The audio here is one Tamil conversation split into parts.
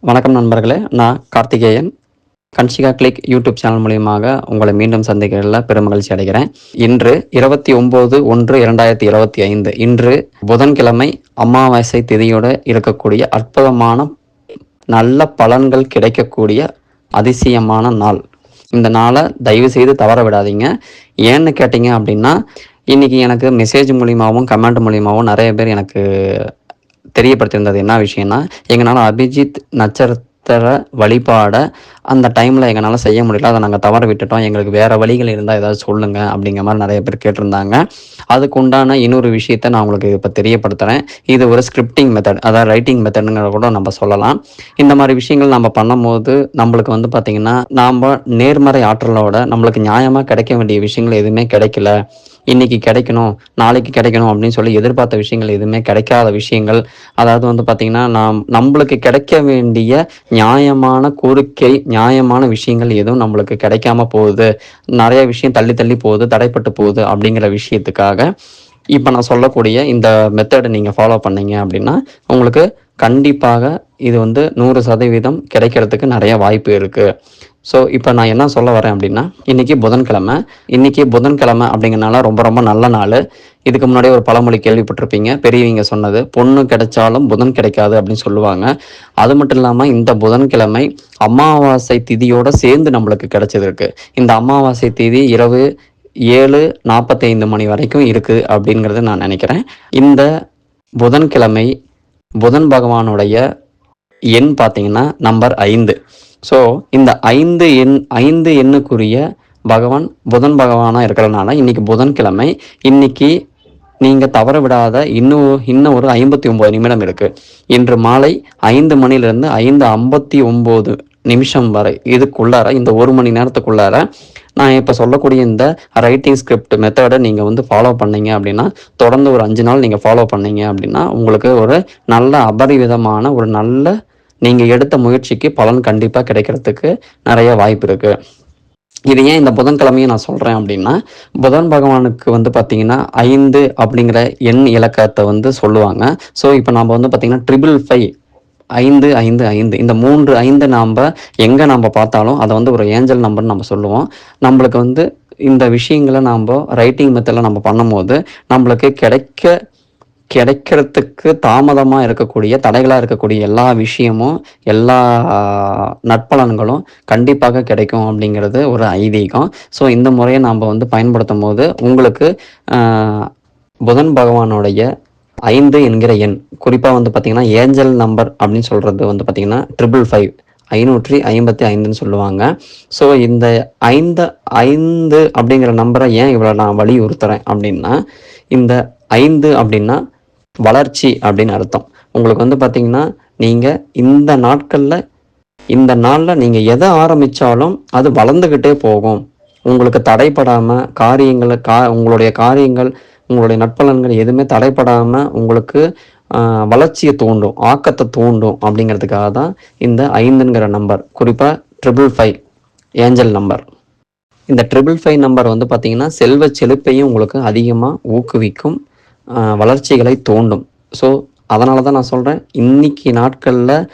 வணக்கம் நண்பர்களே, நான் Karthikeyan. Kanshika click YouTube channel மூலியமாக உங்களை மீண்டும் சந்திக்கிறதுல பெருமகிழ்ச்சி அடைகிறேன். இன்று 29/1/2025 இன்று புதன்கிழமை அமாவாசை திதியோட இருக்கக்கூடிய அற்புதமான நல்ல பலன்கள் கிடைக்கக்கூடிய அதிசயமான நாள். இந்த நாளை தயவு செய்து தவற விடாதீங்க. ஏன்னு கேட்டீங்க அப்படின்னா, இன்னைக்கு எனக்கு மெசேஜ் மூலியமாகவும் கமெண்ட் மூலியமாகவும் நிறைய பேர் எனக்கு தெரியப்படுத்தியிருந்தது என்ன விஷயம்னா, எங்களால் அபிஜித் நட்சத்திர வழிபாடை அந்த டைமில் எங்களால் செய்ய முடியல, அதை நாங்கள் தவற விட்டுட்டோம், எங்களுக்கு வேறு வழிகள் இருந்தால் ஏதாவது சொல்லுங்கள் அப்படிங்கிற மாதிரி நிறைய பேர் கேட்டிருந்தாங்க. அதுக்கு உண்டான இன்னொரு விஷயத்தை நான் உங்களுக்கு இப்போ தெரியப்படுத்துகிறேன். இது ஒரு ஸ்கிரிப்டிங் மெத்தட், அதாவது ரைட்டிங் மெத்தடுங்கிற கூட நம்ம சொல்லலாம். இந்த மாதிரி விஷயங்கள் நம்ம பண்ணும்போது நம்மளுக்கு வந்து பார்த்திங்கன்னா, நாம் நேர்மறை ஆற்றலோட நம்மளுக்கு நியாயமாக கிடைக்க வேண்டிய விஷயங்கள் எதுவுமே கிடைக்கல, இன்றைக்கி கிடைக்கணும் நாளைக்கு கிடைக்கணும் அப்படின்னு சொல்லி எதிர்பார்த்த விஷயங்கள் எதுவுமே கிடைக்காத விஷயங்கள், அதாவது வந்து பார்த்திங்கன்னா நம்மளுக்கு கிடைக்க வேண்டிய நியாயமான கோரிக்கை நியாயமான விஷயங்கள் எதுவும் நம்மளுக்கு கிடைக்காம போகுது, நிறைய விஷயம் தள்ளி தள்ளி போகுது, தடைப்பட்டு போகுது அப்படிங்கிற விஷயத்துக்காக இப்போ நான் சொல்லக்கூடிய இந்த மெத்தடை நீங்கள் ஃபாலோ பண்ணீங்க அப்படின்னா உங்களுக்கு கண்டிப்பாக இது வந்து 100% கிடைக்கிறதுக்கு நிறைய வாய்ப்பு இருக்குது. ஸோ இப்போ நான் என்ன சொல்ல வரேன் அப்படின்னா, இன்றைக்கி புதன்கிழமை அப்படிங்கிறனால ரொம்ப ரொம்ப நல்ல நாள். இதுக்கு முன்னாடி ஒரு பழமொழி கேள்விப்பட்டிருப்பீங்க, பெரியவங்க சொன்னது, பொண்ணு கிடைச்சாலும் புதன் கிடைக்காது அப்படின்னு சொல்லுவாங்க. அது மட்டும் இல்லாமல் இந்த புதன்கிழமை அமாவாசை திதியோடு சேர்ந்து நம்மளுக்கு கிடைச்சதுருக்கு. இந்த அமாவாசை திதி இரவு 7:45 மணி வரைக்கும் இருக்குது அப்படிங்கிறது நான் நினைக்கிறேன். இந்த புதன்கிழமை புதன் பகவானுடைய எண் பார்த்தீங்கன்னா நம்பர் 5. ஸோ இந்த 5 எண்ணுக்குரிய பகவான் புதன் பகவானாக இருக்கிறதுனால இன்றைக்கி புதன்கிழமை, இன்றைக்கி நீங்கள் தவற விடாத இன்னும் ஒரு 59 நிமிடம் இருக்குது. இன்று மாலை 5 மணிலேருந்து 5:59 வரை இதுக்குள்ளார, இந்த 1 மணி நேரத்துக்குள்ளார நான் இப்போ சொல்லக்கூடிய இந்த ரைட்டிங் ஸ்கிரிப்ட் மெத்தடை நீங்கள் வந்து ஃபாலோ பண்ணீங்க அப்படின்னா, தொடர்ந்து ஒரு 5 நாள் நீங்கள் ஃபாலோ பண்ணீங்க அப்படின்னா உங்களுக்கு ஒரு நல்ல அபரிவிதமான ஒரு நல்ல நீங்கள் எடுத்த முயற்சிக்கு பலன் கண்டிப்பாக கிடைக்கிறதுக்கு நிறைய வாய்ப்பு இருக்குது. இது ஏன் இந்த புதன்கிழமையை நான் சொல்கிறேன் அப்படின்னா, புதன் பகவானுக்கு வந்து பார்த்திங்கன்னா 5 அப்படிங்கிற எண் இலக்கத்தை வந்து சொல்லுவாங்க. ஸோ இப்போ நம்ம வந்து பார்த்திங்கன்னா 555 555 இந்த 3 5 நாம் எங்கே நம்ம பார்த்தாலும் அதை வந்து ஒரு ஏஞ்சல் நம்பர்னு நம்ம சொல்லுவோம். நம்மளுக்கு வந்து இந்த விஷயங்களை நாம் ரைட்டிங் மெத்தடில் நம்ம பண்ணும்போது நம்மளுக்கு கிடைக்கிறதுக்கு தாமதமாக இருக்கக்கூடிய தடைகளாக இருக்கக்கூடிய எல்லா விஷயமும் எல்லா நற்பலன்களும் கண்டிப்பாக கிடைக்கும் அப்படிங்கிறது ஒரு ஐதீகம். ஸோ இந்த முறையை நாம் வந்து பயன்படுத்தும் போது உங்களுக்கு புதன் பகவானுடைய 5 என்கிற எண், குறிப்பாக வந்து பார்த்திங்கன்னா ஏஞ்சல் நம்பர் அப்படின்னு சொல்கிறது வந்து பார்த்திங்கன்னா 555 சொல்லுவாங்க. ஸோ இந்த 5 அப்படிங்கிற நம்பரை ஏன் இவ்வளோ நான் வலியுறுத்துறேன் அப்படின்னா, இந்த 5 அப்படின்னா வளர்ச்சி அப்படின்னு அர்த்தம். உங்களுக்கு வந்து பார்த்திங்கன்னா நீங்கள் இந்த நாளில் நீங்கள் எதை ஆரம்பித்தாலும் அது வளர்ந்துக்கிட்டே போகும். உங்களுக்கு தடைப்படாமல் உங்களுடைய காரியங்கள் உங்களுடைய நற்பலன்கள் எதுவுமே தடைப்படாமல் உங்களுக்கு வளர்ச்சியை தூண்டும், ஆக்கத்தை தூண்டும் அப்படிங்கிறதுக்காக தான் இந்த 5ங்கிற நம்பர், குறிப்பாக 555 ஏஞ்சல் நம்பர். இந்த 555 நம்பர் வந்து பார்த்திங்கன்னா செல்வ செழிப்பையும் உங்களுக்கு அதிகமாக ஊக்குவிக்கும், வளர்ச்சிகளை தூண்டும். ஸோ அதனால தான் நான் சொல்கிறேன், இன்றைக்கி நாட்களில்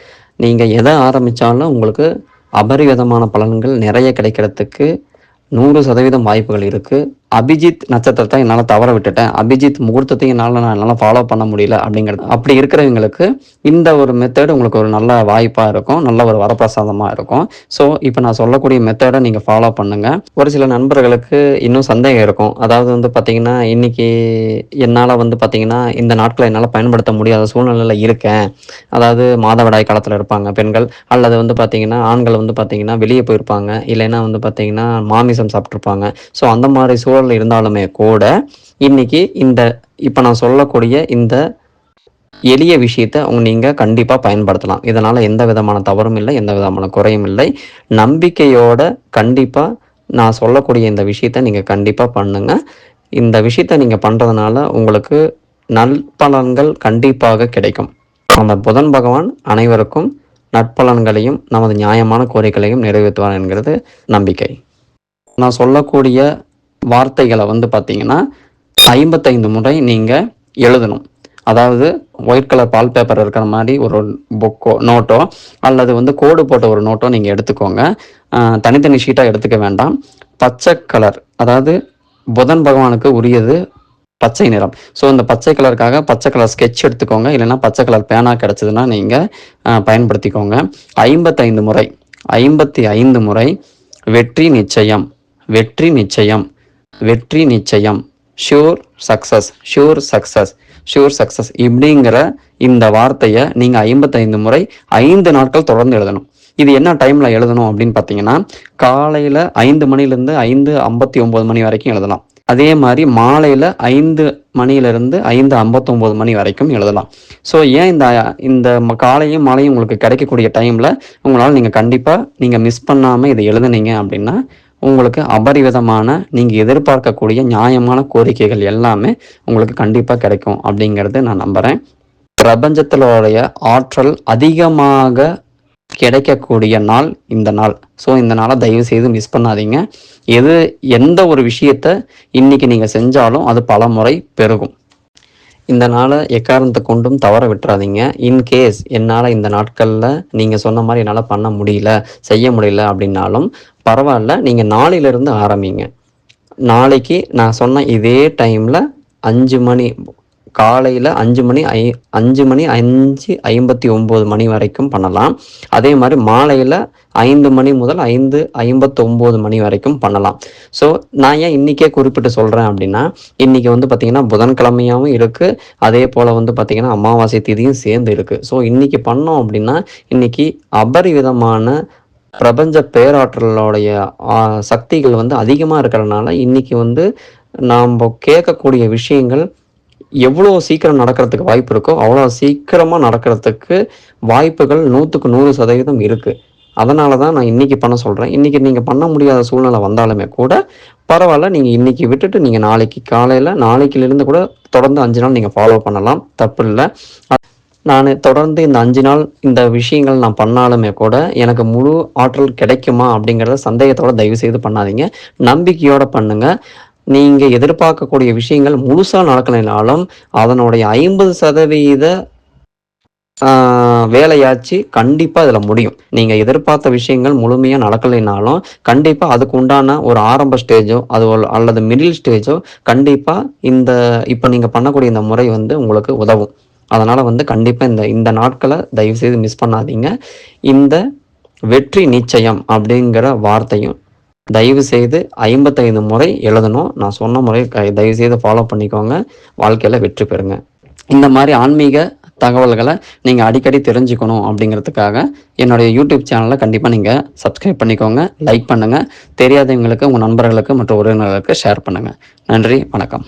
நீங்கள் எதை ஆரம்பித்தாலும் உங்களுக்கு அபரிவிதமான பலன்கள் நிறைய கிடைக்கிறதுக்கு 100% வாய்ப்புகள் இருக்குது. அபிஜித் நட்சத்திரத்தை என்னால் தவற விட்டுட்டேன், அபிஜித் முகூர்த்தத்தையும் என்னால் ஃபாலோ பண்ண முடியல அப்படிங்கிறது, அப்படி இருக்கிறவங்களுக்கு இந்த ஒரு மெத்தடு உங்களுக்கு ஒரு நல்ல வாய்ப்பாக இருக்கும், நல்ல ஒரு வரப்பிரசாதமாக இருக்கும். ஸோ இப்போ நான் சொல்லக்கூடிய மெத்தடை நீங்கள் ஃபாலோ பண்ணுங்கள். ஒரு சில நண்பர்களுக்கு இன்னும் சந்தேகம் இருக்கும், அதாவது வந்து பார்த்திங்கன்னா இன்றைக்கி என்னால் வந்து பார்த்திங்கன்னா இந்த நாட்களை என்னால் பயன்படுத்த முடியாத சூழ்நிலையில் இருக்கேன், அதாவது மாதவிடாய் காலத்தில் இருப்பாங்க பெண்கள், அல்லது வந்து பார்த்திங்கன்னா ஆண்கள் வந்து பார்த்திங்கன்னா வெளியே போயிருப்பாங்க, இல்லைன்னா வந்து பார்த்திங்கன்னா மாமிசம் சாப்பிட்ருப்பாங்க. ஸோ அந்த மாதிரி சூழல் இருந்தாலுமே கூட இன்னைக்கு இப்போ நான் சொல்லக்கூடிய இந்த எளிய விஷயத்தை நீங்கள் கண்டிப்பாக பயன்படுத்தலாம். இதனால் எந்த விதமான தவறும் இல்லை, எந்த விதமான குறையும் இல்லை. நம்பிக்கையோட கண்டிப்பாக நான் சொல்லக்கூடிய இந்த விஷயத்தை நீங்கள் கண்டிப்பாக பண்ணுங்கள். இந்த விஷயத்தை நீங்கள் பண்ணுறதுனால உங்களுக்கு நற்பலன்கள் கண்டிப்பாக கிடைக்கும். அந்த புதன் பகவான் அனைவருக்கும் நற்பலன்களையும் நமது நியாயமான கோரிக்கைகளையும் நிறைவேற்றுவார் என்கிறது நம்பிக்கை. நான் சொல்லக்கூடிய வார்த்தைகளை வந்து பார்த்திங்கன்னா 55 முறை நீங்கள் எழுதணும். அதாவது ஒயிட் கலர் பால் பேப்பர் இருக்கிற மாதிரி ஒரு புக்கோ நோட்டோ அல்லது வந்து கோடு போட்ட ஒரு நோட்டோ நீங்கள் எடுத்துக்கோங்க. தனித்தனி ஷீட்டாக எடுத்துக்க வேண்டாம். பச்சை கலர், அதாவது புதன் பகவானுக்கு உரியது பச்சை நிறம். ஸோ இந்த பச்சை கலருக்காக பச்சை கலர் ஸ்கெட்ச் எடுத்துக்கோங்க. இல்லைன்னா பச்சை கலர் பேனா கிடச்சிதுன்னா நீங்கள் பயன்படுத்திக்கோங்க. 55 முறை 55 முறை வெற்றி நிச்சயம், வெற்றி நிச்சயம், வெற்றி நிச்சயம், sure success, sure success, sure success இப்படிங்கிற இந்த வார்த்தையை நீங்கள் 55 முறை 5 நாட்கள் தொடர்ந்து எழுதணும். இது என்ன டைமில் எழுதணும் அப்படின்னு பார்த்தீங்கன்னா, காலையில் 5 மணிலேருந்து 5:59 மணி வரைக்கும் எழுதலாம். அதே மாதிரி மாலையில் 5 மணியிலிருந்து 5:59 மணி வரைக்கும் எழுதலாம். ஸோ ஏன் இந்த காலையும் மாலையும் உங்களுக்கு கிடைக்கக்கூடிய டைமில் உங்களால் நீங்கள் கண்டிப்பாக நீங்கள் மிஸ் பண்ணாமல் இதை எழுதுனீங்க அப்படின்னா உங்களுக்கு அபரிவிதமான நீங்கள் எதிர்பார்க்கக்கூடிய நியாயமான கோரிக்கைகள் எல்லாமே உங்களுக்கு கண்டிப்பாக கிடைக்கும் அப்படிங்கிறது நான் நம்புகிறேன். பிரபஞ்சத்தினுடைய ஆற்றல் அதிகமாக கிடைக்கக்கூடிய நாள் இந்த நாள். ஸோ இந்த நாளை தயவு செய்து மிஸ் பண்ணாதீங்க. எந்த ஒரு விஷயத்த இன்னைக்கு நீங்கள் செஞ்சாலும் அது பல முறை பெருகும். இந்த நாளை எக்காரணத்தை கொண்டும் தவற விட்டுறாதீங்க. இன்கேஸ் என்னால் இந்த நாட்களில் நீங்கள் சொன்ன மாதிரி என்னால் பண்ண முடியல, செய்ய முடியல அப்படின்னாலும் பரவாயில்ல, நீங்கள் நாளையிலிருந்து ஆரம்பிங்க. நாளைக்கு நான் சொன்ன இதே டைமில் 5 மணி காலையில் 5:59 மணி வரைக்கும் பண்ணலாம். அதே மாதிரி மாலையில் 5 மணி முதல் 5:59 மணி வரைக்கும் பண்ணலாம். ஸோ நான் ஏன் இன்றைக்கே குறிப்பிட்டு சொல்கிறேன் அப்படின்னா, இன்றைக்கி வந்து பார்த்திங்கன்னா புதன்கிழமையாகவும் இருக்குது, அதே போல் வந்து பார்த்திங்கன்னா அமாவாசை திதியும் சேர்ந்து இருக்குது. ஸோ இன்றைக்கி பண்ணோம் அப்படின்னா இன்றைக்கி அபரிவிதமான பிரபஞ்ச பேராற்றலோடைய சக்திகள் வந்து அதிகமாக இருக்கிறதுனால இன்றைக்கி வந்து நாம் கேட்கக்கூடிய விஷயங்கள் எவ்வளோ சீக்கிரம் நடக்கிறதுக்கு வாய்ப்பு இருக்கோ அவ்வளோ சீக்கிரமாக நடக்கிறதுக்கு வாய்ப்புகள் 100க்கு 100% இருக்குது. அதனால தான் நான் இன்றைக்கி பண்ண சொல்கிறேன். இன்றைக்கி நீங்கள் பண்ண முடியாத சூழ்நிலை வந்தாலுமே கூட பரவாயில்ல, நீங்கள் இன்றைக்கி விட்டுட்டு நீங்கள் நாளைக்கிலிருந்து கூட தொடர்ந்து 5 நாள் நீங்கள் ஃபாலோ பண்ணலாம், தப்பு இல்லை. நான் தொடர்ந்து இந்த 5 நாள் இந்த விஷயங்கள் நான் பண்ணாலுமே கூட எனக்கு முழு ஆற்றல் கிடைக்குமா அப்படிங்கிறத சந்தேகத்தோட தயவு செய்து பண்ணாதீங்க. நம்பிக்கையோடு பண்ணுங்கள். நீங்கள் எதிர்பார்க்கக்கூடிய விஷயங்கள் முழுசாக நடக்கலைனாலும் அதனுடைய 50% வேலையாச்சு கண்டிப்பாக இதில் முடியும். நீங்கள் எதிர்பார்த்த விஷயங்கள் முழுமையாக நடக்கலைனாலும் கண்டிப்பாக அதுக்கு உண்டான ஒரு ஆரம்ப ஸ்டேஜோ அல்லது மிடில் ஸ்டேஜோ கண்டிப்பாக இப்போ நீங்கள் பண்ணக்கூடிய இந்த முறை வந்து உங்களுக்கு உதவும். அதனால் வந்து கண்டிப்பாக இந்த நாட்களை தயவுசெய்து மிஸ் பண்ணாதீங்க. இந்த வெற்றி நிச்சயம் அப்படிங்கிற வார்த்தையும் தயவு செய்து 55 முறை எழுதணும். நான் சொன்ன முறை தயவு செய்து ஃபாலோ பண்ணிக்கோங்க. வாழ்க்கையில் வெற்றி பெறுங்க. இந்த மாதிரி ஆன்மீக தகவல்களை நீங்கள் அடிக்கடி தெரிஞ்சுக்கணும் அப்படிங்கிறதுக்காக என்னுடைய யூடியூப் சேனலை கண்டிப்பாக நீங்கள் சப்ஸ்கிரைப் பண்ணிக்கோங்க, லைக் பண்ணுங்கள், தெரியாதவங்களுக்கு உங்கள் நண்பர்களுக்கு மற்றும் உறவினர்களுக்கு ஷேர் பண்ணுங்கள். நன்றி, வணக்கம்.